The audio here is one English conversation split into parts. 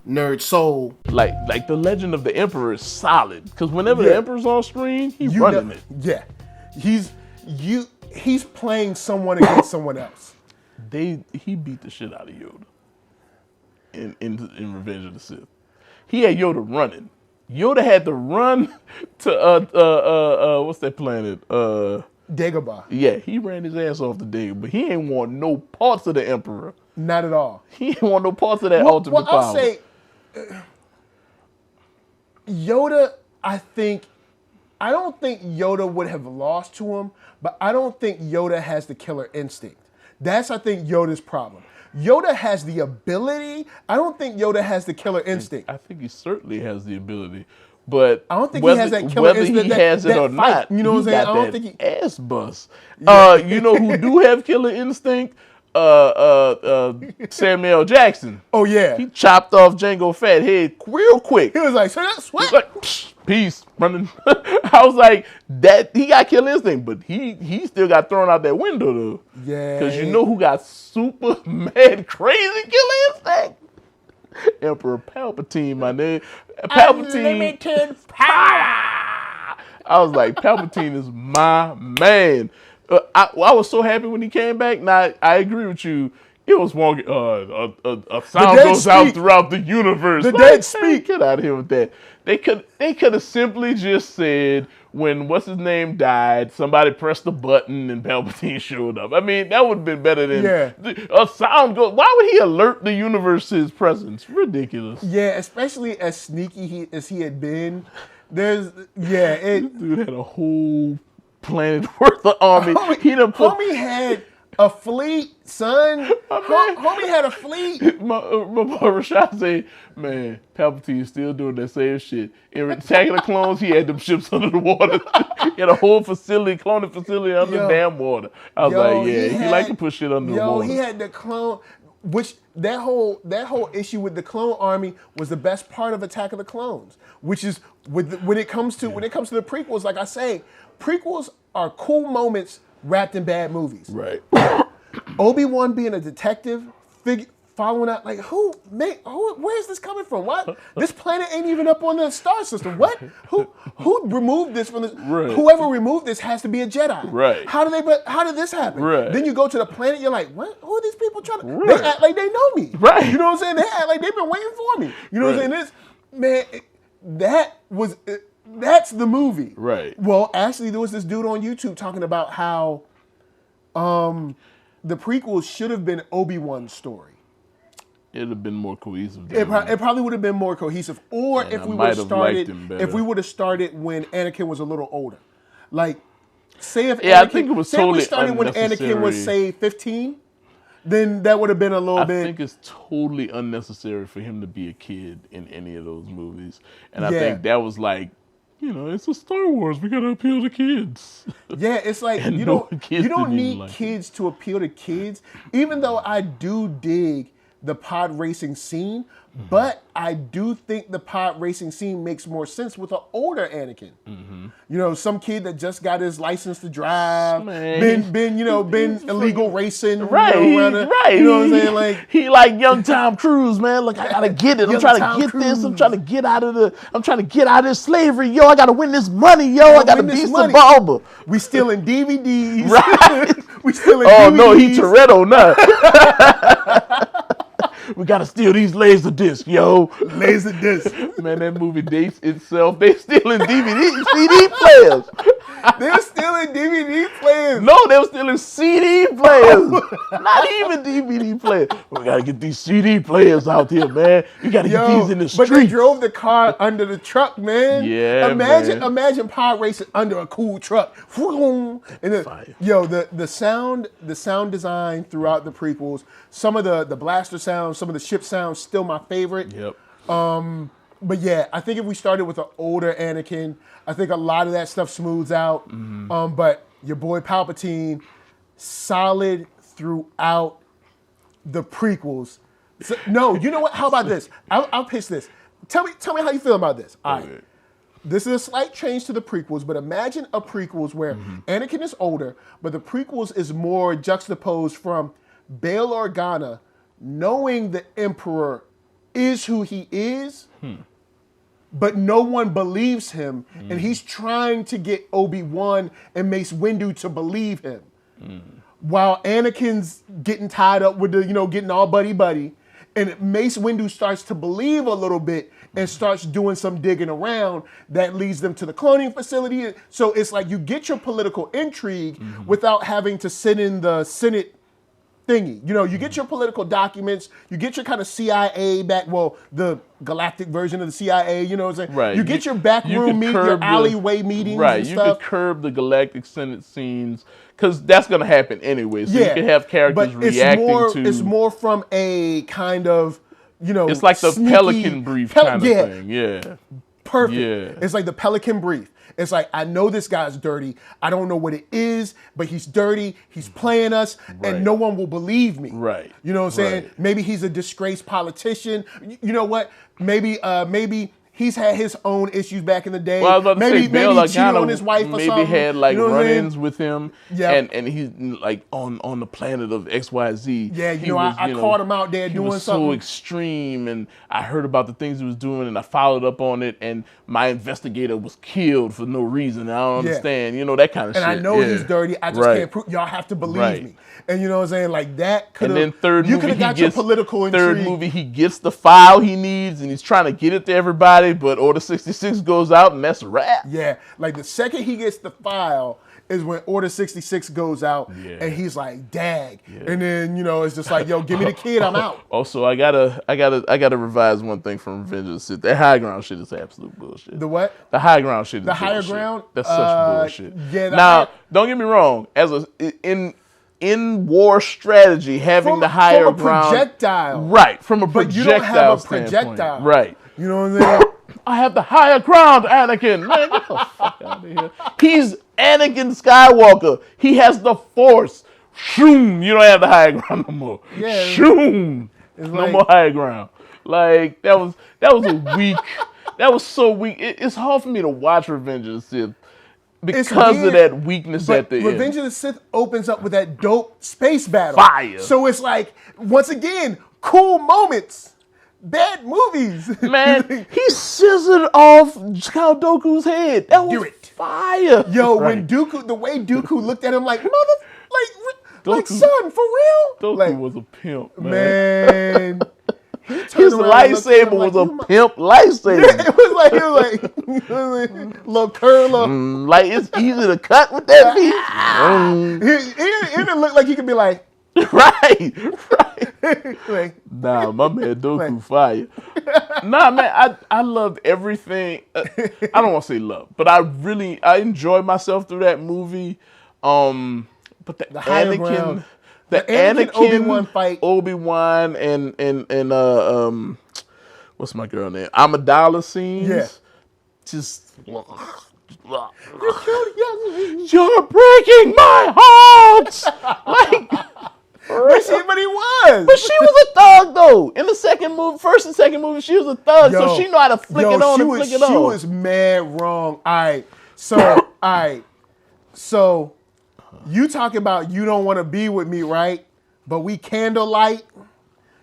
NERDSoul. Like the Legend of the Emperor is solid because whenever the Emperor's on screen, he's running it. Yeah, he's playing someone against someone else. He beat the shit out of Yoda in Revenge of the Sith. He had Yoda running. Yoda had to run to what's that planet? Dagobah. Yeah, he ran his ass off the Dagobah, but he ain't want no parts of the Emperor. Not at all. He ain't want no parts of that ultimate power. I'll say Yoda, I don't think Yoda would have lost to him, but I don't think Yoda has the killer instinct. That's, I think, Yoda's problem. Yoda has the ability. I don't think Yoda has the killer instinct. I think he certainly has the ability, but I don't think he has that killer instinct. Whether he has it or not, you know what I'm saying? I don't think he ass bust. You know who do have killer instinct? Samuel Jackson. Oh yeah, he chopped off Jango Fett head real quick. He was like, "So that's what?" Like, peace, running. I was like, that he got killer instinct, but he still got thrown out that window though. Yeah, because you know who got super mad crazy killer instinct? Emperor Palpatine, my nigga. Palpatine. Unlimited power. I was like, Palpatine is my man. I was so happy when he came back. Now, I agree with you. It was walking. A sound goes out throughout the universe. The dead speak. Get out of here with that. They could have simply just said when what's his name died, somebody pressed the button and Palpatine showed up. I mean, that would have been better than a sound goes. Why would he alert the universe to his presence? Ridiculous. Yeah, especially as sneaky as he had been. This dude had a whole planet worth of army. Homie had a fleet, son. Homie had a fleet. My boy Rashad said, man, Palpatine's still doing that same shit. In Attack of the Clones, he had them ships under the water. He had a whole cloning facility under the damn water. I was like, yeah, he liked to put shit under the water. He had the clone, which that whole issue with the clone army was the best part of Attack of the Clones, which is when it comes to the prequels, like I say, prequels are cool moments wrapped in bad movies. Right. Obi-Wan being a detective, following out, like, where's this coming from? What? This planet ain't even up on the star system. What? Who removed this from this? Right. Whoever removed this has to be a Jedi. Right. How did this happen? Right. Then you go to the planet, you're like, what? Who are these people trying to? They act like they know me. Right. You know what I'm saying? They act like they've been waiting for me. You know what I'm saying? That's the movie. Right. Well, actually, there was this dude on YouTube talking about how the prequels should have been Obi-Wan's story. It would have been more cohesive. It probably would have been more cohesive. Or if we would have started when Anakin was a little older. Like, say if I think it was totally we started when Anakin was, say, 15, then that would have been a little bit. I think it's totally unnecessary for him to be a kid in any of those movies. And I think that was like, it's a Star Wars. We gotta appeal to kids. Yeah, it's like you don't need kids to appeal to kids. Even though I do dig the pod racing scene, but I do think the pod racing scene makes more sense with an older Anakin. Some kid that just got his license to drive, been illegal racing, right? You know what I'm saying? Like he like young Tom Cruise, man. Like I gotta get it. I'm trying to get this. I'm trying to get out of this slavery, yo. I gotta win this money, yo. I gotta beat some Bulba. We stealing DVDs, right? We stealing. Oh DVDs. no, he Toretto now. We gotta steal these laser discs, yo. Laser discs. Man, that movie dates itself. They stealing CD players. They were stealing DVD players. No, they were stealing CD players. Not even DVD players. We gotta get these CD players out here, man. You gotta get these in the street. But they drove the car under the truck, man. Yeah, Imagine pod racing under a cool truck. And the sound design throughout the prequels, some of the blaster sounds, some of the ship sounds, still my favorite. Yep. But yeah, I think if we started with an older Anakin, I think a lot of that stuff smooths out. But your boy Palpatine, solid throughout the prequels. So, no, you know what? How about this? I'll pitch this. Tell me how you feel about this. All right. This is a slight change to the prequels, but imagine a prequels where Anakin is older, but the prequels is more juxtaposed from Bail Organa knowing the Emperor is who he is, but no one believes him, and he's trying to get Obi-Wan and Mace Windu to believe him. While Anakin's getting tied up with the, getting all buddy-buddy, and Mace Windu starts to believe a little bit and starts doing some digging around that leads them to the cloning facility. So it's like you get your political intrigue without having to sit in the Senate thingy. You get your political documents, you get your kind of CIA the galactic version of the CIA, what I'm saying? Right. You get your backroom meeting, your alleyway meetings and stuff. Right, you could curb the galactic Senate scenes, because that's going to happen anyway. So you can have characters reacting to... It's more from a kind of, it's like the sneaky, Pelican Brief kind of thing, yeah. Perfect. Yeah. It's like the Pelican Brief. It's like, I know this guy's dirty. I don't know what it is, but he's dirty. He's playing us, and no one will believe me. Right. You know what I'm saying? Right. Maybe he's a disgraced politician. You know what? Maybe he's had his own issues back in the day. Well, I was about to say, maybe he cheated on his wife or something. Maybe had like run-ins with him, Yep. and he's like on the planet of XYZ. Yeah, I caught him out there doing something. He was so extreme, and I heard about the things he was doing, and I followed up on it, and my investigator was killed for no reason. I don't understand, that kind of shit. And I know he's dirty. I just can't prove. Y'all have to believe me. And you know what I'm saying? Like that could have. And then you could have got your political intrigue. Third movie, he gets the file he needs, and he's trying to get it to everybody, but Order 66 goes out, and that's a wrap. Yeah, like the second he gets the file is when Order 66 goes out, and he's like, "Dag," and then it's just like, "Yo, give me the kid, I'm out." Also, I gotta revise one thing from Revenge of the Sith. That high ground shit is absolute bullshit. The what? The high ground shit is the higher bullshit. ground. That's such bullshit. Yeah. Now, don't get me wrong. In war strategy, having the higher ground, from a projectile, right? From a but projectile, you don't have a standpoint. projectile, right? You know what I'm saying? I have the higher ground, Anakin. Man, get the fuck out of here. He's Anakin Skywalker. He has the Force. Shoom, you don't have the higher ground no more. Yeah. Shoom, no more higher ground. Like that was a weak. That was so weak. It's hard for me to watch Revenge of the Sith because of that weakness at the end. Revenge of the Sith opens up with that dope space battle. Fire. So it's like, once again, cool moments. Bad movies. Man, he scissored off Count Dooku's head. That was fire. Yo, when the way Dooku looked at him like, like son, for real? Dooku was a pimp, man. His lightsaber was a pimp lightsaber. Yeah, it was like little curl. Like it's easy to cut with that piece. It didn't look like he could be like, right. like, nah, my man Dooku fire. Nah, man, I loved everything. I don't want to say love, but I enjoyed myself through that movie. But the Anakin. The Anakin Obi-Wan fight. Obi-Wan and what's my girl name? Amidala scenes. Yeah. Just you're breaking my heart. Like, but he was. But she was a thug though. In the first and second movie, she was a thug, so she know how to flick it on and flick it off. She was mad wrong. All right. So you talking about you don't want to be with me, right? But we candlelight.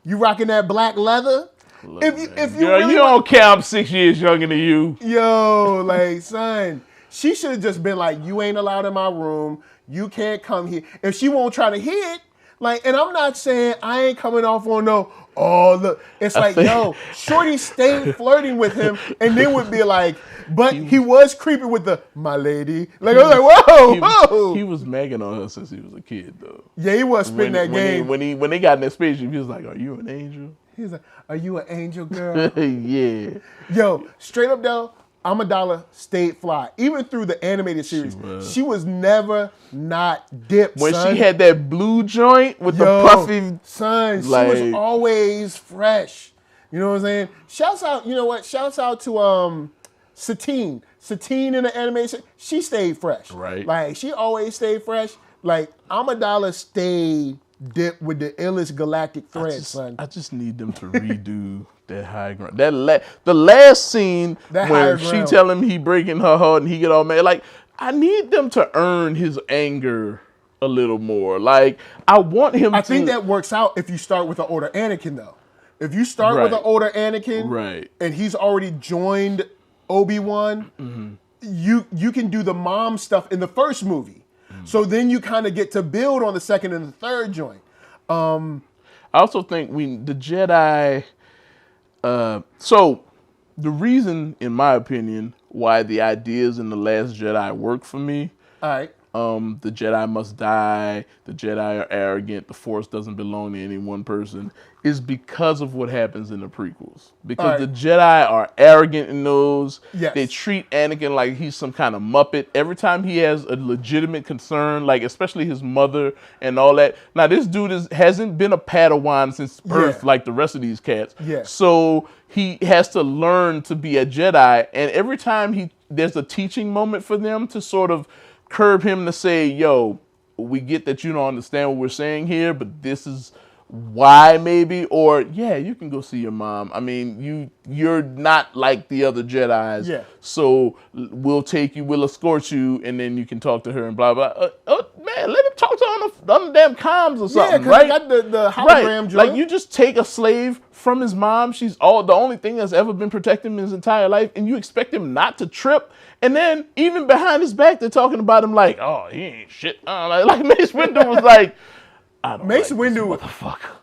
You rocking that black leather? If you girl, really you don't care I'm 6 years younger than you. Yo, like, son, she should have just been like, you ain't allowed in my room. You can't come here. If she won't try to hit, like, and I'm not saying I ain't coming off on no, oh, look. It's like, yo, Shorty stayed flirting with him and then would be like, but he was creeping with the, my lady. Like, I was like, whoa. He was magging on her since he was a kid, though. Yeah, he was spitting that game. When they got in that spaceship, he was like, are you an angel? He was like, are you an angel, girl? Yeah. Yo, straight up, though, Amidala stayed fly. Even through the animated series, she was never not dipped, when son. She had that blue joint with the puffy... Son, she was always fresh. You know what I'm saying? Shouts out, you know what? Shouts out to Satine. Satine in the animation, she stayed fresh. Right. Like, she always stayed fresh. Like, Amidala stayed dipped with the illest galactic thread, son. I just need them to redo that high ground. The last scene where she tell him he breaking her heart and he get all mad. Like, I need them to earn his anger a little more. Like, I want him I think that works out if you start with the Order Anakin, though. If you start with an older Anakin, right, and he's already joined Obi-Wan, you can do the mom stuff in the first movie. So then you kind of get to build on the second and the third joint. I also think the Jedi. So the reason, in my opinion, why the ideas in The Last Jedi work for me. All right. The Jedi must die, the Jedi are arrogant, the Force doesn't belong to any one person, is because of what happens in the prequels. Because the Jedi are arrogant in those. Yes. They treat Anakin like he's some kind of Muppet. Every time he has a legitimate concern, like especially his mother and all that. Now, this dude hasn't been a Padawan since birth like the rest of these cats. Yeah. So he has to learn to be a Jedi. And every time there's a teaching moment for them to sort of curb him to say, yo, we get that you don't understand what we're saying here, but this is why maybe, or yeah, you can go see your mom. I mean, you're not like the other Jedis, so we'll escort you, and then you can talk to her and blah, blah. Man, let him talk to her on the damn comms or something, right? Yeah, because got the hologram joint. Like, you just take a slave from his mom. She's the only thing that's ever been protecting him his entire life, and you expect him not to trip. And then even behind his back, they're talking about him like, oh, he ain't shit. Like Mace Windu was like, I don't Mace like Windu, this motherfucker.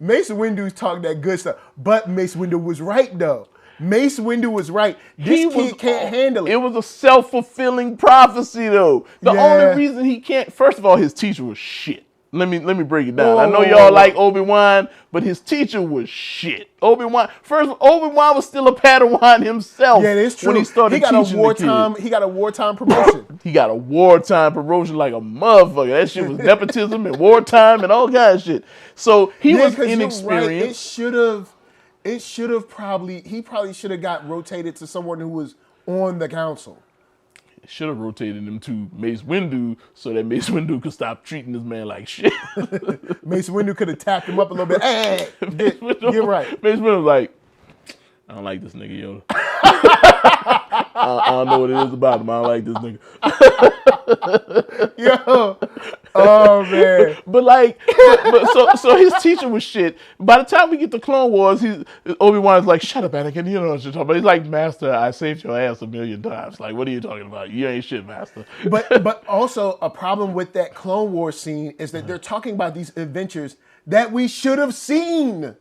Mace Windu talked that good stuff, but Mace Windu was right though. Mace Windu was right. This kid can't handle it. It was a self-fulfilling prophecy though. The only reason he can't, first of all, his teacher was shit. Let me break it down. I know y'all like Obi-Wan, but his teacher was shit. Obi-Wan was still a Padawan himself. Yeah, that's true. When he started teaching the kid. He got a wartime promotion. He got a wartime promotion like a motherfucker. That shit was nepotism and wartime and all kinds of shit. So he was inexperienced. Right. He probably should have got rotated to someone who was on the council. Should have rotated him to Mace Windu so that Mace Windu could stop treating this man like shit. Mace Windu could have tapped him up a little bit. Hey, get right. Mace Windu was like, I don't like this nigga, Yoda. I don't know what it is about him. I don't like this nigga. Yo. Oh, man. So his teacher was shit. By the time we get to Clone Wars, Obi-Wan's like, shut up, Anakin. You don't know what you're talking about. He's like, Master, I saved your ass 1,000,000 times. Like, what are you talking about? You ain't shit, Master. But also, a problem with that Clone Wars scene is that they're talking about these adventures that we should have seen.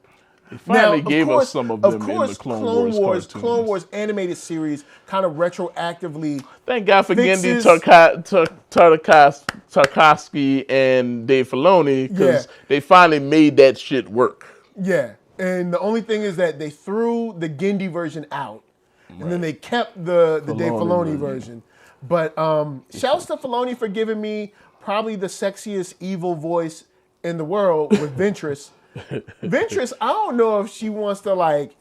They finally gave us some of them in the Clone Wars cartoons. Clone Wars animated series kind of retroactively. Thank God for Genndy Tartakovsky and Dave Filoni, because they finally made that shit work. Yeah, and the only thing is that they threw the Genndy version out, and then they kept the Dave Filoni version. But shouts to Filoni for giving me probably the sexiest evil voice in the world with Ventress. Ventress, I don't know if she wants to like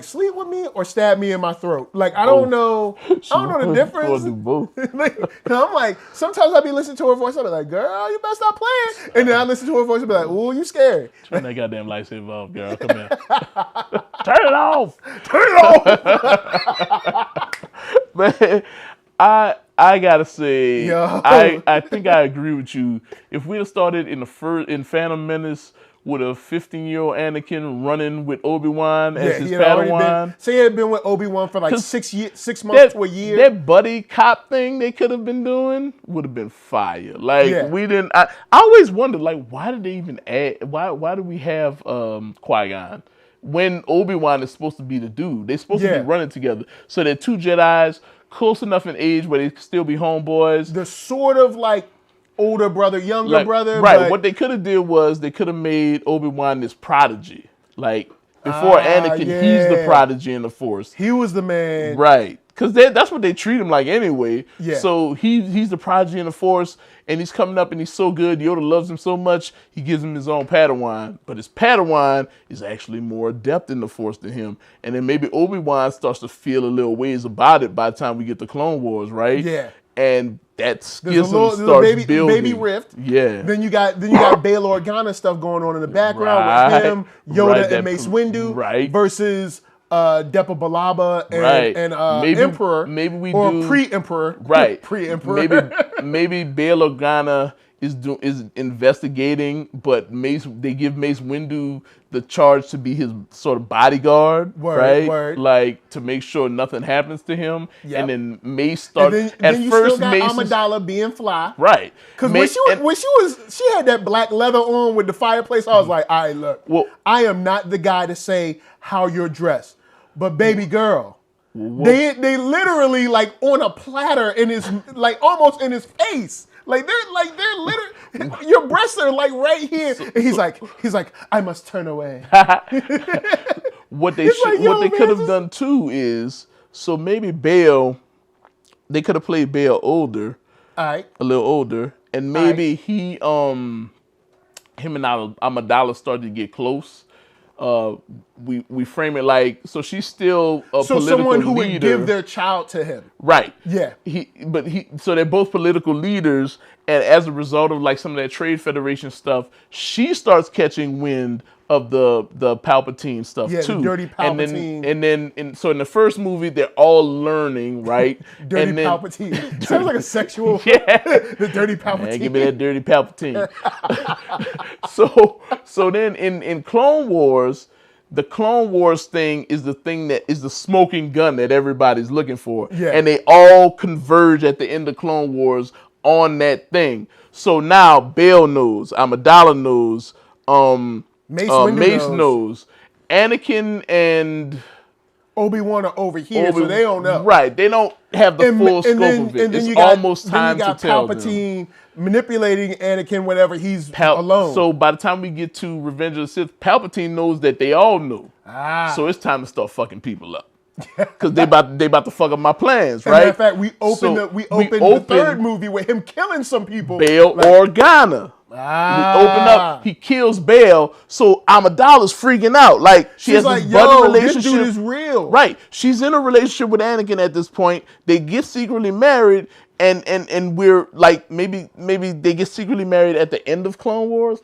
sleep with me or stab me in my throat. Like, I don't know. I don't know the difference. Do both. I'm like, sometimes I be listening to her voice, I be like, girl, you better stop playing. And then I listen to her voice and be like, ooh, you scared. Turn that goddamn lightsaber off, girl. Come here. Turn it off. Turn it off. Man, I gotta say, Yo. I think I agree with you. If we'd have started in Phantom Menace with a 15-year-old Anakin running with Obi-Wan as his Padawan. Say he had been with Obi-Wan for like 6 months to a year. That buddy cop thing they could have been doing would have been fire. Like, we didn't. I always wondered, like, why did they even add? Why do we have Qui-Gon when Obi-Wan is supposed to be the dude? They're supposed to be running together. So they're two Jedis close enough in age where they could still be homeboys. The sort of like older brother, younger brother. Right. But what they could have did was they could have made Obi-Wan this prodigy. Like, before Anakin, he's the prodigy in the Force. He was the man. Right. Because that's what they treat him like anyway. Yeah. So he's the prodigy in the Force, and he's coming up and he's so good. Yoda loves him so much, he gives him his own Padawan. But his Padawan is actually more adept in the Force than him. And then maybe Obi-Wan starts to feel a little ways about it by the time we get to Clone Wars, right? Yeah. And that schism starts building. Baby rift. Yeah. Then you got Bail Organa stuff going on in the background with him, Yoda, and Mace Windu versus Depa Billaba and Emperor. Maybe we or pre-Emperor. Right. Pre-Emperor. Maybe Bail Organa is investigating, but they give Mace Windu the charge to be his sort of bodyguard, right? Word. Like to make sure nothing happens to him. Yep. And then Mace starts. And then you still got Amidala being fly, right? Because when she had that black leather on with the fireplace, I was like, all right, look, I am not the guy to say how you're dressed, but baby girl. They literally like on a platter in his like almost in his face. Like they're literally your breasts are like right here. And he's like, I must turn away. What they could have done too is so maybe Bail, they could have played Bail older. All right. A little older. And maybe him and Amidala started to get close. We frame it like so she's still a political someone who leader. Would give their child to him, right? Yeah. So they're both political leaders, and as a result of like some of that Trade Federation stuff, she starts catching wind of the Palpatine stuff too. The dirty Palpatine. And then so in the first movie they're all learning, right? Dirty and then, Palpatine. Sounds like a sexual. Yeah. The dirty Palpatine. Man, give me that dirty Palpatine. so then in Clone Wars, the Clone Wars thing is the thing that is the smoking gun that everybody's looking for. Yeah. And they all converge at the end of Clone Wars on that thing. So now Bail knows, Amidala knows, Mace knows. Anakin and Obi Wan are over here, so they don't know. Right, they don't have the full scope of it. And then it's almost time to tell them. Palpatine manipulating Anakin whenever he's alone. So by the time we get to Revenge of the Sith, Palpatine knows that they all know. So it's time to start fucking people up. Because they about to fuck up my plans, right? Matter of fact, we opened the third movie with him killing some people. Bail Organa. We open up, he kills Bail, so Amidala's freaking out. Like she's has like, this budding relationship. This dude is real. Right. She's in a relationship with Anakin at this point. They get secretly married, and we're like maybe they get secretly married at the end of Clone Wars.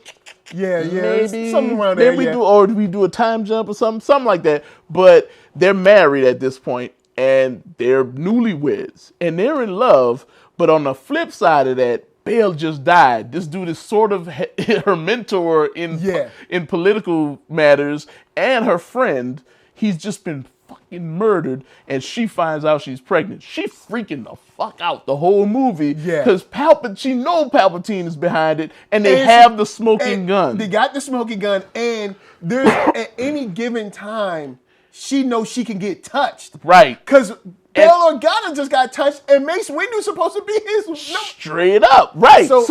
Yeah, maybe something around there. Maybe we do a time jump or something like that. But they're married at this point, and they're newlyweds, and they're in love. But on the flip side of that, Bail just died. This dude is sort of her mentor in political matters and her friend. He's just been fucking murdered, and she finds out she's pregnant. She freaking the fuck out the whole movie because she know Palpatine is behind it, and they have the smoking gun. They got the smoking gun, and there's at any given time, she knows she can get touched. Right. Because Bail Organa just got touched, and Mace Windu's supposed to be his. No. Straight up, right? So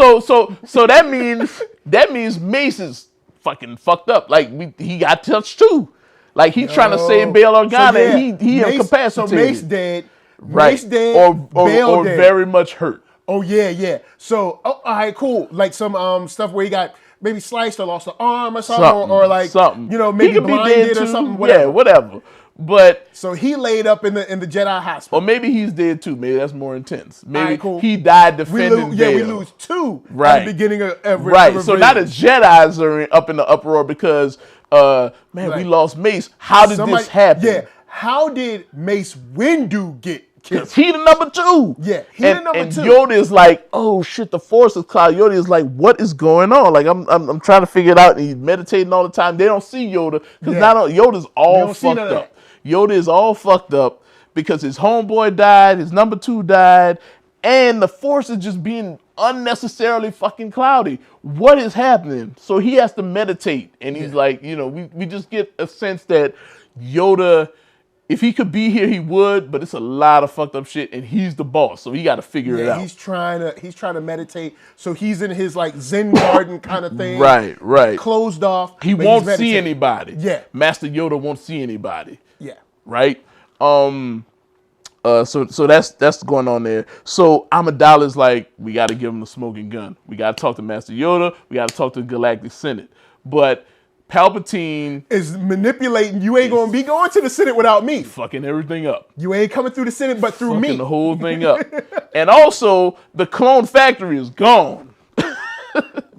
that means Mace is fucking fucked up. Like he got touched too. Like he's trying to save Bail Organa, and he incapacitated. So Mace dead, right? Mace dead, or dead. Very much hurt. Oh yeah. So all right, cool. Like some stuff where he got maybe sliced or lost an arm or something. Or like something. Maybe blinded or something. Whatever. Yeah, whatever. But so he laid up in the Jedi hospital. Or maybe he's dead too. Maybe that's more intense. Maybe cool. he died defending Bail. We lose two at the beginning of every So now the Jedis are up in the uproar because we lost Mace. How did this happen? Yeah. How did Mace Windu get killed? Because he the number two. Yeah, the number two. And Yoda is like, oh shit, the Force is clouded. Yoda is like, what is going on? Like I'm trying to figure it out, and he's meditating all the time. They don't see Yoda because Yoda's all fucked up. Yoda is all fucked up because his homeboy died, his number two died, and the Force is just being unnecessarily fucking cloudy. What is happening? So he has to meditate, and he's like, we just get a sense that Yoda, if he could be here, he would, but it's a lot of fucked up shit, and he's the boss, so he got to figure it out. He's trying to meditate, so he's in his like Zen garden kind of thing. Right. Closed off. He won't see anybody. Yeah. Master Yoda won't see anybody. Yeah. Right. So that's going on there. So Amidala's like, we got to give him the smoking gun. We got to talk to Master Yoda. We got to talk to the Galactic Senate. But Palpatine is manipulating. You ain't gonna be going to the Senate without me. Fucking everything up. You ain't coming through the Senate, but through me. Fucking the whole thing up. And also, the clone factory is gone.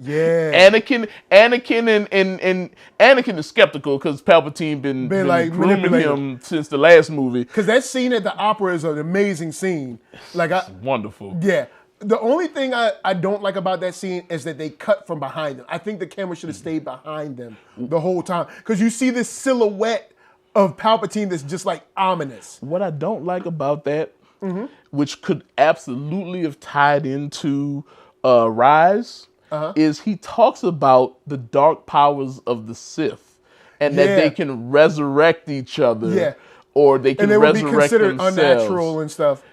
Yeah. Anakin and Anakin is skeptical because Palpatine been like grooming him since the last movie. Because that scene at the opera is an amazing scene. Like it's wonderful. Yeah. The only thing I don't like about that scene is that they cut from behind them. I think the camera should have stayed behind them the whole time. Because you see this silhouette of Palpatine that's just like ominous. What I don't like about that, which could absolutely have tied into Rise, is he talks about the dark powers of the Sith and that they can resurrect each other or they can resurrect themselves. And they would be considered unnatural and stuff.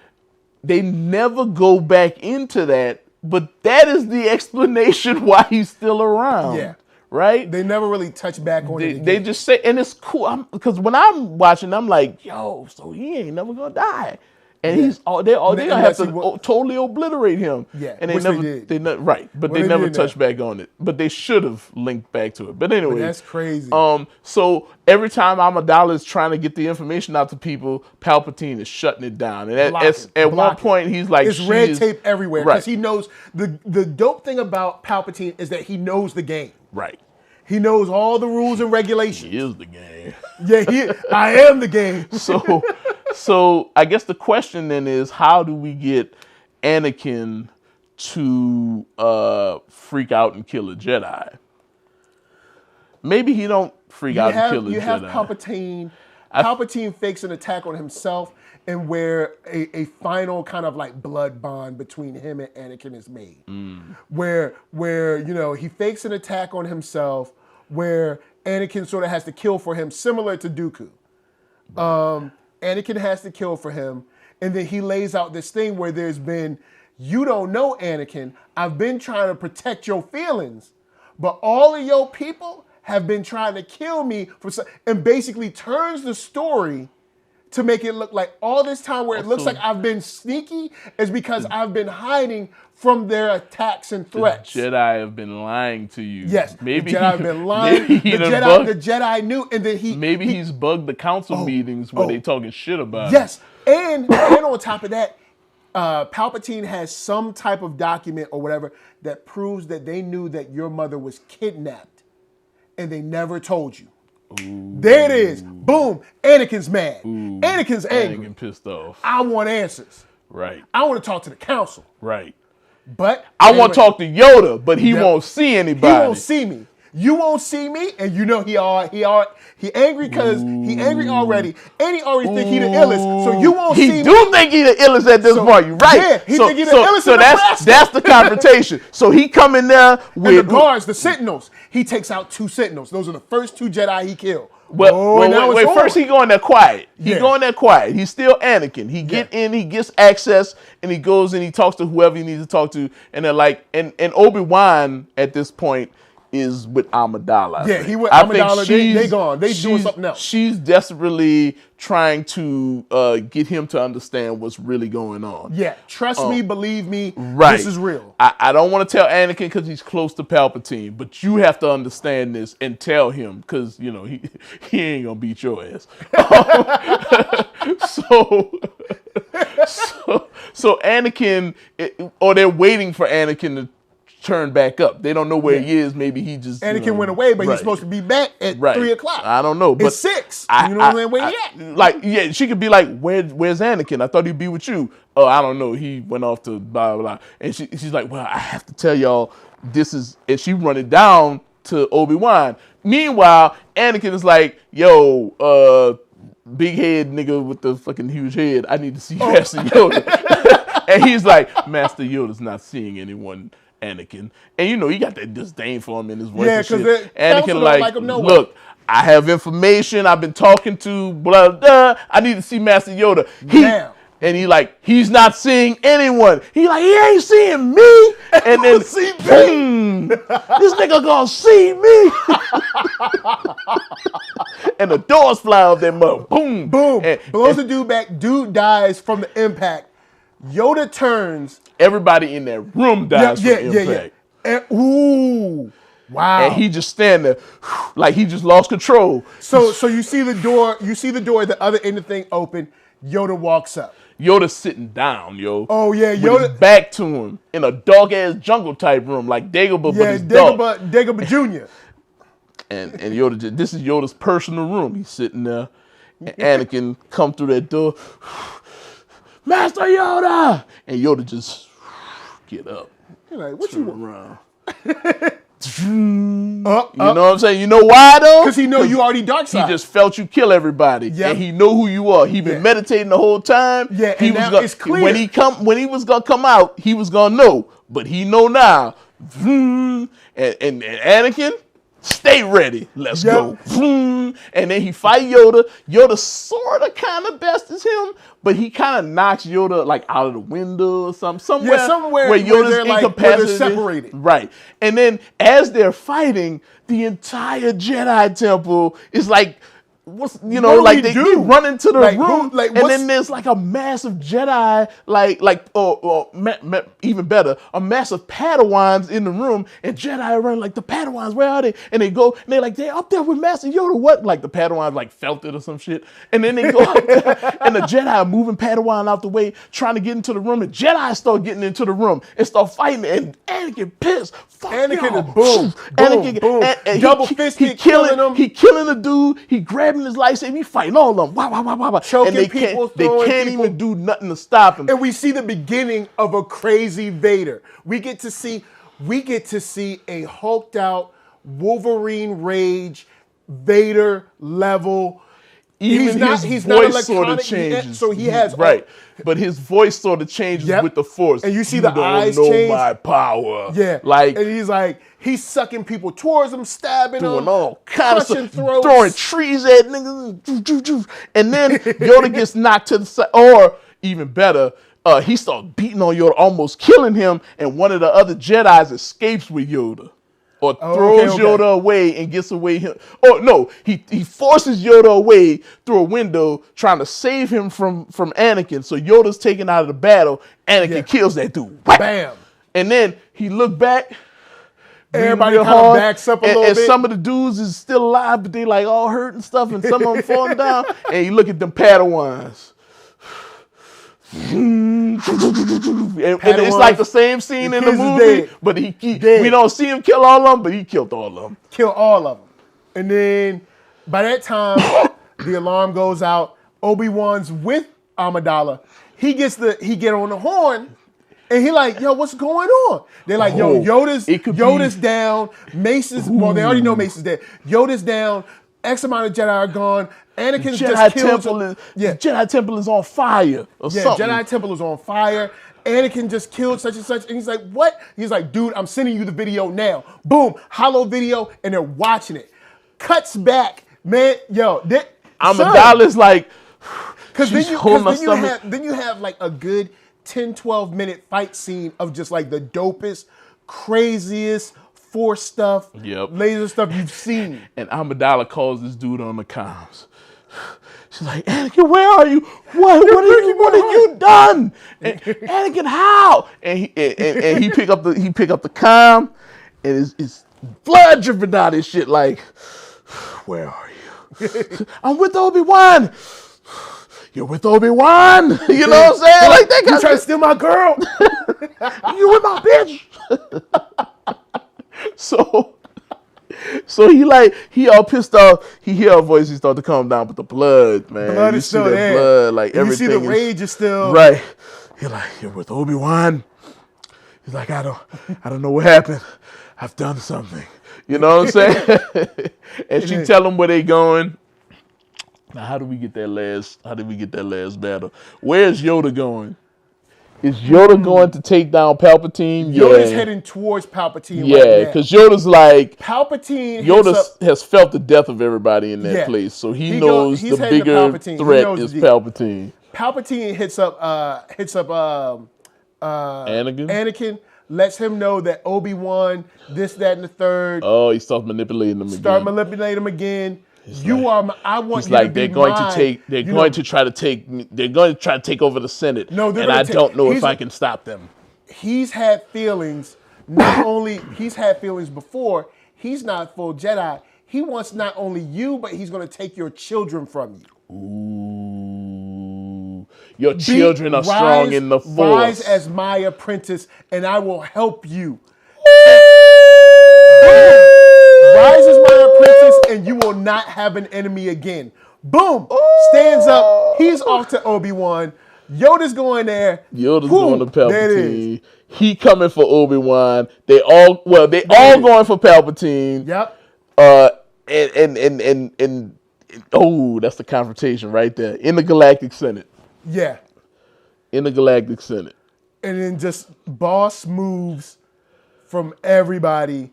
They never go back into that, but that is the explanation why he's still around. Yeah. Right? They never really touch back on it. They just say, and it's cool, because when I'm watching, I'm like, yo, so he ain't never gonna die. And they're gonna have to totally obliterate him. Yeah, and they did. Right, but they never touched back on it. But they should have linked back to it. But anyway, that's crazy. So every time Amidala is trying to get the information out to people, Palpatine is shutting it down. And at one point, he's like, it's red tape everywhere because he knows the dope thing about Palpatine is that he knows the game. Right. He knows all the rules and regulations. He is the game. Yeah, I am the game. So I guess the question then is, how do we get Anakin to freak out and kill a Jedi? Maybe he don't freak out and kill a Jedi. You have Palpatine. Palpatine fakes an attack on himself, and where a final kind of like blood bond between him and Anakin is made. Where he fakes an attack on himself, where Anakin sort of has to kill for him, similar to Dooku. Anakin has to kill for him, and then he lays out this thing where there's been, you don't know, Anakin, I've been trying to protect your feelings, but all of your people have been trying to kill me, and basically turns the story to make it look like all this time where it looks like I've been sneaky is because I've been hiding from their attacks and threats. The Jedi have been lying to you. Yes, maybe the Jedi have been lying. The Jedi knew, and then he's bugged the council meetings where they talking shit about. Yes, and on top of that, Palpatine has some type of document or whatever that proves that they knew that your mother was kidnapped, and they never told you. Ooh. There it is. Boom. Anakin's mad. Ooh. Anakin's angry. Anakin pissed off. I want answers. Right. I want to talk to the council. Right. But I want to talk to Yoda, but he won't see anybody. He won't see me. You won't see me, and you know he angry because he angry already, and he already think he the illest. So you won't see me. He do think he the illest at this point. You right? Yeah, he think he the illest. So that's the confrontation. So he come in there with and the guards, the Sentinels. He takes out 2 Sentinels. Those are the first 2 Jedi he killed. Wait, first he go in there quiet. Go in there quiet. He's still Anakin. He get in, he gets access, and he goes and he talks to whoever he needs to talk to. And they're like, and Obi Wan at this point is with Amidala. Yeah, he with Amidala. They gone. They doing something else. She's desperately trying to get him to understand what's really going on. Yeah, trust me, believe me, this is real. I don't want to tell Anakin because he's close to Palpatine, but you have to understand this and tell him because, he ain't going to beat your ass. So Anakin, or they're waiting for Anakin to turn back up. They don't know where he is. Maybe he just Anakin went away, but he's supposed to be back at 3:00. I don't know, but it's 6. You know what I'm saying? Where he at? She could be like, "Where's Anakin? I thought he'd be with you." Oh, I don't know. He went off to blah blah blah. And she's like, "Well, I have to tell y'all this is," and she run it down to Obi-Wan. Meanwhile, Anakin is like, "Yo, big head nigga with the fucking huge head. I need to see Master Yoda." And he's like, "Master Yoda's not seeing anyone." Anakin, and he got that disdain for him in his voice. Yeah, because Anakin like look, I have information. I've been talking to blah blah. I need to see Master Yoda. And he's not seeing anyone. He ain't seeing me. And then boom, this nigga gonna see me. And the doors fly off that mother. Boom, boom, blows the dude back. Dude dies from the impact. Yoda turns. Everybody in that room dies from impact. And, ooh, wow! And he just stand there, like he just lost control. So you see the door. You see the door at the other end of the thing open. Yoda walks up. Yoda's sitting down, yo. Oh yeah, Yoda with his back to him in a dark ass jungle type room, like Dagobah, but it's dark. Dagobah Jr. And Yoda, this is Yoda's personal room. He's sitting there. And Anakin come through that door. Master Yoda! And Yoda just Get up. You're like, what you want? Around. You know what I'm saying? You know why though? Because he know you already dark side. He just felt you kill everybody, and he know who you are. He been meditating the whole time. Yeah, he and was now gonna, it's clear. When he was gonna come out, he was gonna know, but he know now. And Anakin, stay ready. Let's go. And then he fight Yoda. Yoda sort of kind of bested him, but he kind of knocks Yoda like out of the window or somewhere where Yoda's incapacitated. Where they're separated. Right. And then as they're fighting, the entire Jedi Temple is like, they run into the room, and then there's like a massive Jedi, even better, a massive Padawans in the room, and Jedi run like, the Padawans, where are they? And they go, and they're like, they're up there with Master Yoda. What? Like the Padawans like felt it or some shit, and then they go up there, and the Jedi are moving Padawan out the way, trying to get into the room, and Jedi start getting into the room and start fighting, and Anakin pissed. Anakin is boom, boom. Double fisted, killing them. He killing the dude. He grabbing his lightsaber. He fighting all of them. Choking and they people, can't even do nothing to stop him. And we see the beginning of a crazy Vader. We get to see a hulked out Wolverine rage Vader level. Even his voice sort of changes. So he has but his voice sort of changes with the Force. And you see the eyes change. My power. Yeah. And he's sucking people towards him, stabbing them, doing all kinds of throats, throwing trees at niggas. And then Yoda gets knocked to the side, or even better, he starts beating on Yoda, almost killing him, and one of the other Jedis escapes with Yoda. Or throws Yoda away and gets away him. Oh no, he forces Yoda away through a window, trying to save him from Anakin. So Yoda's taken out of the battle. Anakin kills that dude. Bam. And then he looked back. Everybody kind of backs up a little bit. And some of the dudes is still alive, but they like all hurt and stuff, and some of them falling down. And you look at them Padawans. And it's like the same scene in the movie, but we don't see him kill all of them, but he killed all of them. Kill all of them. And then by that time, the alarm goes out. Obi-Wan's with Amidala. He get on the horn, and he like, yo, what's going on? They're like, yo, Yoda's down. Mace is, well, they already know Mace is dead. Yoda's down. X amount of Jedi are gone. Anakin's just killed. Jedi Temple is on fire or something. Jedi Temple is on fire. Anakin just killed such and such. And he's like, what? He's like, dude, I'm sending you the video now. Boom, hollow video, and they're watching it. Cuts back, man, yo. Amidala's like, because then you have like a good 10, 12 minute fight scene of just like the dopest, craziest, Force stuff, laser stuff you've seen. And Amidala calls this dude on the comms. She's like, Anakin, where are you? What have you done? And, Anakin, how? And he pick up the comm, and it's blood dripping down his shit. Like, where are you? I'm with Obi-Wan. You're with Obi-Wan. You know what I'm saying? Like that guy. You trying to steal my girl? You with my bitch? So he all pissed off. He hear her voice. He start to calm down, but the blood, man. The blood is still there. Blood, like everything. You see the rage is still right. You're like, you're with Obi-Wan. He's like, I don't know what happened. I've done something. You know what I'm saying? And she tell him where they going. Now, how do we get that last battle? Where's Yoda going? Is Yoda going to take down Palpatine? Yoda's heading towards Palpatine. Yeah, because Yoda's like Palpatine. Yoda has felt the death of everybody in that place, so he knows the bigger threat is Palpatine. Palpatine hits up Anakin, lets him know that Obi-Wan, this, that, and the third. Oh, he starts manipulating him again. I want you to be they're going to try to take over the Senate. No, and I don't know if I can stop them. He's had feelings. Not only he's had feelings before, he's not full Jedi. He wants not only you, but he's going to take your children from you. Ooh. Your children are strong in the Force. Rise as my apprentice, and I will help you. Rise as my apprentice, and you will not have an enemy again. Boom! Stands up. He's off to Obi-Wan. Yoda's going there. Yoda's Boom, going to there it is. Palpatine. He coming for Obi-Wan. They all going for Palpatine. Yep. And oh, that's the confrontation right there in the Galactic Senate. Yeah. In the Galactic Senate. And then just boss moves from everybody,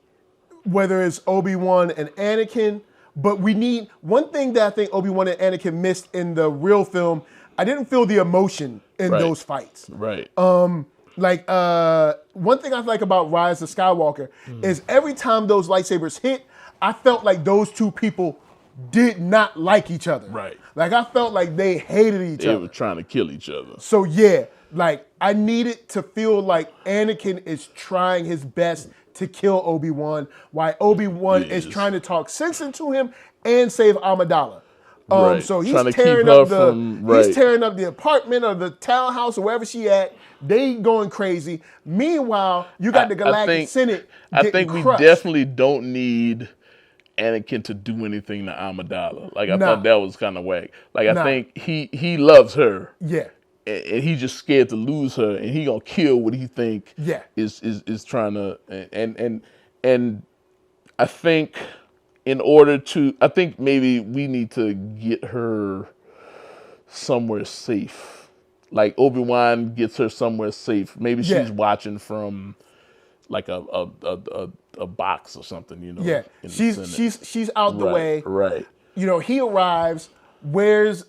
whether it's Obi-Wan and Anakin. But we need one thing that I think Obi-Wan and Anakin missed in the real film. I didn't feel the emotion in those fights. Right. One thing I like about Rise of Skywalker is every time those lightsabers hit, I felt like those two people did not like each other. Right. Like I felt like they hated each other. They were trying to kill each other. So yeah, like I needed to feel like Anakin is trying his best to kill Obi-Wan, while Obi-Wan is trying to talk sense into him and save Amidala. So he's tearing up he's tearing up the apartment or the townhouse or wherever she at. They going crazy. Meanwhile, you got the Galactic Senate. I think we crushed. definitely don't need Anakin to do anything to Amidala. Like I thought that was kind of whack. Like I think he loves her. Yeah. And he's just scared to lose her, and he gonna kill what he think is trying to. And I think I think maybe we need to get her somewhere safe. Like Obi-Wan gets her somewhere safe. Maybe she's watching from like a box or something, you know. Yeah, she's out the way. Right. You know, he arrives. Makes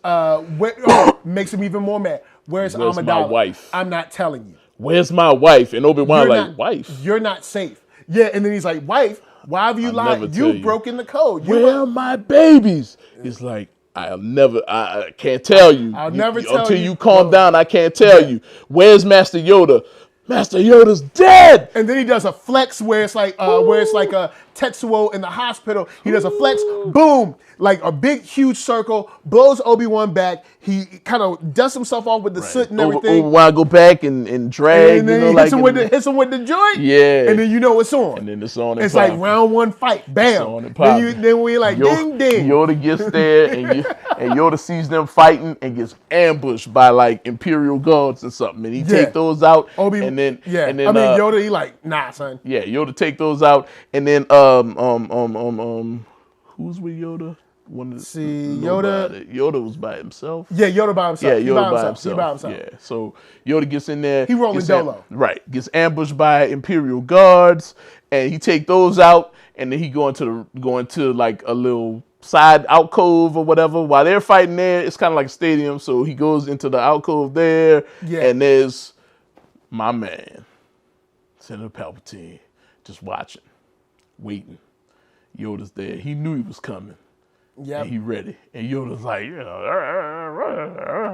him even more mad. Where's Amidala? My wife? I'm not telling you. Where's my wife? And Obi-Wan wife? You're not safe. Yeah, and then he's like, wife, why have you lied? You've broken the code. Where are my babies? He's like, I can't tell you. I'll never tell you. Until you calm down, I can't tell you. Where's Master Yoda? Master Yoda's dead. And then he does a flex where it's like a Tetsuo in the hospital. He does a flex, boom, like a big, huge circle, blows Obi-Wan back. He kind of dusts himself off with the soot and everything. Obi-Wan go back and drag. And then he hits him with the joint. Yeah. And then you know it's on. And then it's on. It's like round one fight. Bam. Then we like ding ding. Yoda gets there and Yoda sees them fighting and gets ambushed by like Imperial guards or something. And he take those out. And then Yoda, he like, nah, son. Yeah, Yoda take those out. And then who's with Yoda? Yoda was by himself. Yeah, Yoda by himself. Yeah, Yoda by himself. Yeah, so Yoda gets in there. He rolling dolo. Gets ambushed by Imperial guards, and he take those out, and then he go into like a little side alcove or whatever. While they're fighting there, it's kind of like a stadium, so he goes into the alcove there, and there's my man, Senator Palpatine, just watching, waiting. Yoda's there. He knew he was coming. Yeah, he ready, and Yoda's like,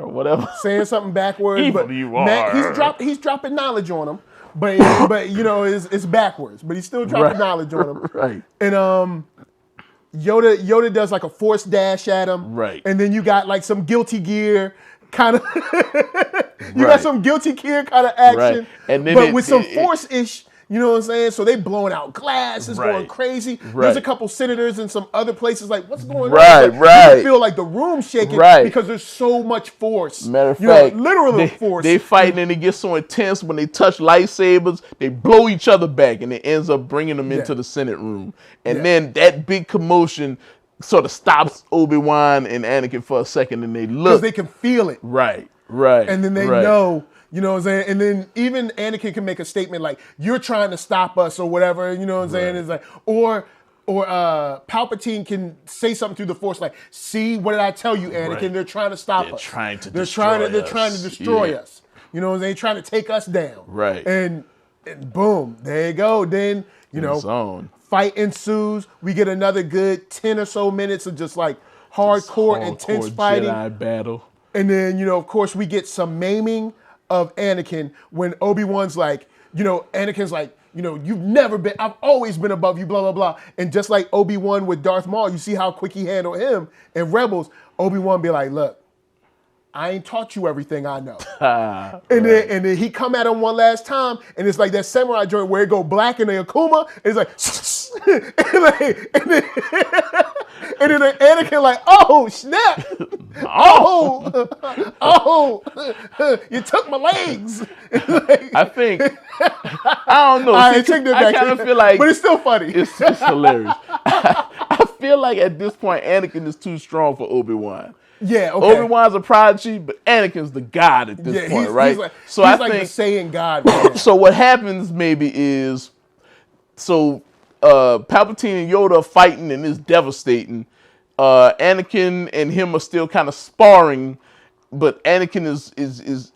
whatever, saying something backwards. Evil but you are. He's dropping knowledge on him, but you know it's backwards. But he's still dropping knowledge on him. Right. And Yoda does like a force dash at him. Right. And then you got like some Guilty Gear kind of. You got some Guilty Gear kind of action, right. And then but with some force-ish. You know what I'm saying? So they blowing out glass, it's going crazy. There's a couple senators in some other places like, what's going on? Right. You can feel like the room shaking because there's so much force. Matter of fact, literal force. They fighting and it gets so intense when they touch lightsabers, they blow each other back and it ends up bringing them into the Senate room. And then that big commotion sort of stops Obi-Wan and Anakin for a second and they look. Because they can feel it. Right. And then they know. You know what I'm saying? And then even Anakin can make a statement like, you're trying to stop us or whatever, you know what I'm saying? It's like, or Palpatine can say something through the Force like, see, what did I tell you, Anakin? They're trying to stop us. They're trying to destroy us. You know what I'm saying? Trying to take us down. Right. And boom, there you go. Then, fight ensues. We get another good 10 or so minutes of just like hardcore intense fighting. Jedi battle. And then, of course, we get some maiming of Anakin when Obi-Wan's like, Anakin's like, I've always been above you, blah, blah, blah. And just like Obi-Wan with Darth Maul, you see how quick he handled him. And Rebels, Obi-Wan be like, look, I ain't taught you everything I know. And then he come at him one last time, and it's like that samurai joint where it go black in the Akuma, and it's like, and then the Anakin like, oh snap, oh, you took my legs. I think I don't know. I kind of feel like, but it's still funny. It's hilarious. I feel like at this point, Anakin is too strong for Obi-Wan. Yeah, okay. Obi-Wan's a prodigy, but Anakin's the god at this point, right? He's like, so I think the Saiyan god. Right. So what happens maybe is, Palpatine and Yoda are fighting, and it's devastating. Anakin and him are still kind of sparring, but Anakin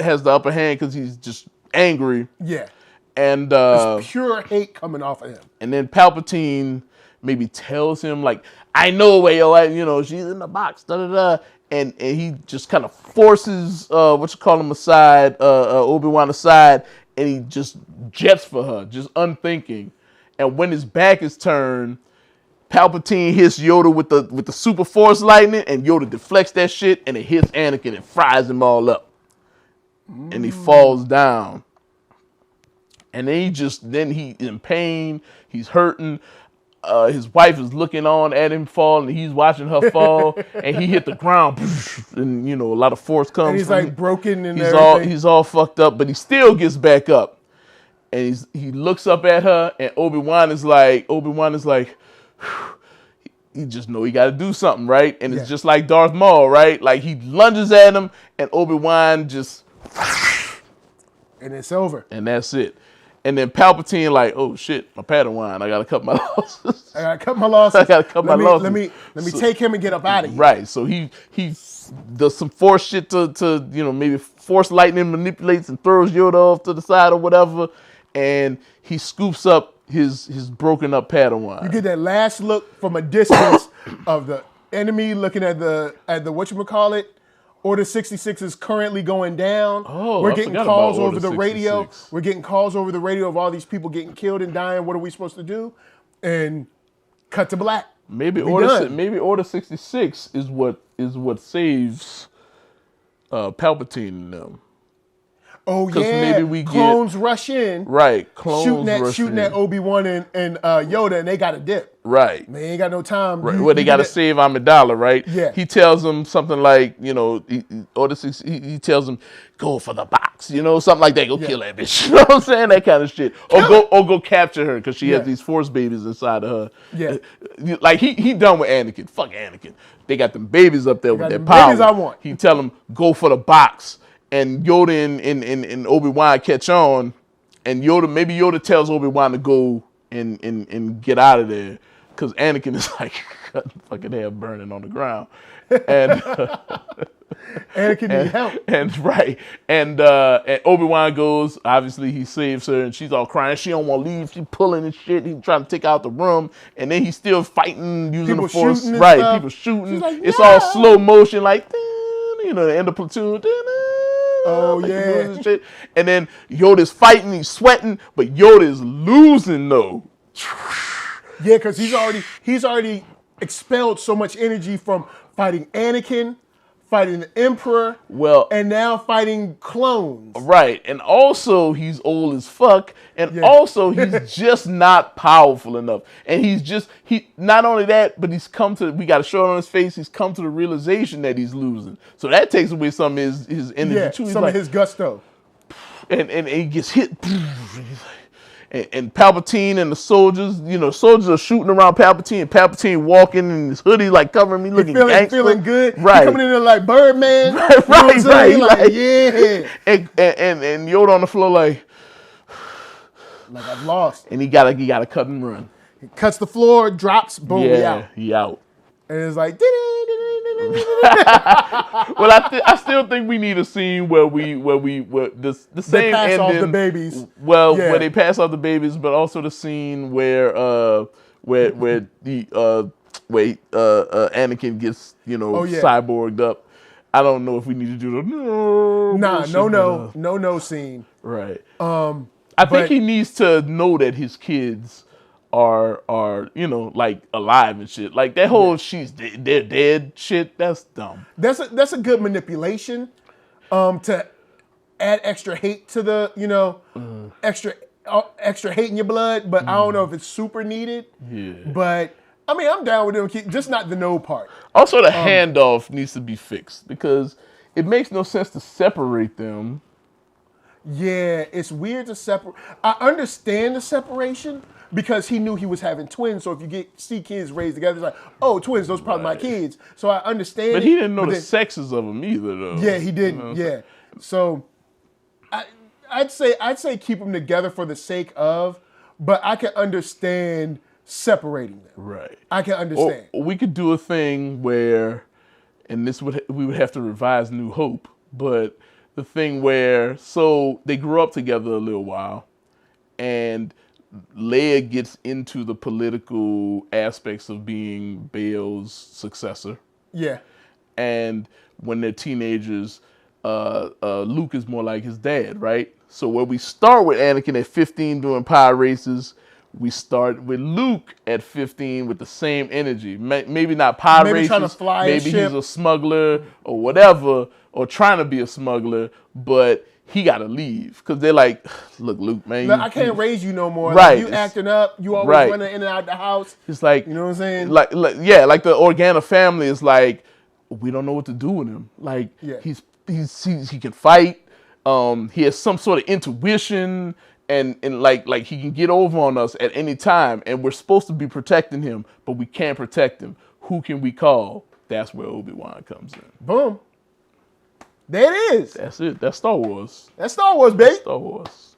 has the upper hand because he's just angry. Yeah, and it's pure hate coming off of him. And then Palpatine maybe tells him like, "I know where you're at. You know, she's in the box." Da da da. And he just kind of forces aside, Obi-Wan aside, and he just jets for her, just unthinking. And when his back is turned, Palpatine hits Yoda with the super force lightning, and Yoda deflects that shit, and it hits Anakin and fries him all up. And he falls down. And then he's in pain, he's hurting. His wife is looking on at him fall, and he's watching her fall, and he hit the ground, and a lot of force comes. And he's like broken and he's all fucked up, but he still gets back up, and he looks up at her, and Obi-Wan is like, he just know he got to do something, right? And it's just like Darth Maul, right? Like he lunges at him, and Obi-Wan just, and it's over, and that's it. And then Palpatine like, oh shit, my Padawan, I gotta cut my losses. I gotta cut my losses. Let me take him and get up out of here. Right. So he does some force shit to maybe force lightning, manipulates and throws Yoda off to the side or whatever, and he scoops up his broken up Padawan. You get that last look from a distance of the enemy looking at the whatchamacallit. Order 66 is currently going down. Oh, we're getting calls over the 66. radio. We're getting calls over the radio of all these people getting killed and dying. What are we supposed to do? And cut to black. Maybe Order 66 is what saves Palpatine and them. Oh yeah, maybe we clones rush in. Right, clones shooting at Obi-Wan and Yoda, and they got to dip. Right, they ain't got no time. Right. Well, they got to save Amidala, right? Yeah. He tells them something like, Order 6. He tells them, go for the box, something like that. Go kill that bitch. You know what I'm saying? That kind of shit. Or go capture her because she has these force babies inside of her. Yeah. Like he done with Anakin. Fuck Anakin. They got them babies up there with their power. Babies I want. He tell them go for the box. And Yoda and Obi-Wan catch on, and Yoda tells Obi-Wan to go and get out of there, because Anakin is like fucking hair burning on the ground, and Anakin need help. And Obi-Wan goes. Obviously, he saves her, and she's all crying. She don't want to leave. She's pulling and shit. He's trying to take out the room, and then he's still fighting using the force. Right, stuff. People shooting. Like, it's all slow motion, like the end of Platoon. Oh yeah, and shit. And then Yoda's fighting, he's sweating, but Yoda is losing though. Yeah, because he's already expelled so much energy from fighting Anakin, fighting the Emperor, and now fighting clones. Right, and also he's old as fuck, and also he's just not powerful enough. And he not only that, but we got to show it on his face, he's come to the realization that he's losing. So that takes away some of his energy too. Some of his gusto. And he gets hit. And Palpatine and the soldiers, soldiers are shooting around Palpatine, and Palpatine walking in his hoodie, like covering me, looking gangster. Feeling good. Right. He coming in there like Birdman. Right. Like, yeah. And Yoda on the floor like I've lost. And he gotta cut and run. He cuts the floor, drops, boom, he out. And it's like, well, I still think we need a scene where the same they pass ending. Off the babies. Well, where they pass off the babies, but also the scene where Anakin gets cyborged up. I don't know if we need to do the no scene. Right. I think he needs to know that his kids are like alive and shit. Like that whole they're dead shit, that's dumb. That's a good manipulation. to add extra hate to the, extra hate in your blood, but I don't know if it's super needed. Yeah. But I mean, I'm down with them, just not the no part. Also, the handoff needs to be fixed because it makes no sense to separate them. Yeah, it's weird to separate. I understand the separation because he knew he was having twins. So if you see kids raised together, it's like, oh, twins, those are probably my kids. So I understand. But he didn't know the sexes of them either, though. Yeah, he didn't. Yeah. So I'd say keep them together for the sake of, but I can understand separating them. Right. I can understand. Or we could do a thing where, and we would have to revise New Hope, but the thing where, so they grew up together a little while, and Leia gets into the political aspects of being Bail's successor. Yeah. And when they're teenagers, Luke is more like his dad, right? So where we start with Anakin at 15 doing pod races, we start with Luke at 15 with the same energy. Maybe not pod races. Trying to fly maybe he's a smuggler or whatever, or trying to be a smuggler, but he got to leave because they're like, look, Luke, man. I can't raise you no more. Right. Like, you acting up. You always running in and out the house. It's like, you know what I'm saying? Like the Organa family is like, we don't know what to do with him. Like, he can fight. He has some sort of intuition. And like he can get over on us at any time, and we're supposed to be protecting him, but we can't protect him. Who can we call? That's where Obi-Wan comes in. Boom. There it is. That's it. That's Star Wars. That's Star Wars, baby. Star Wars.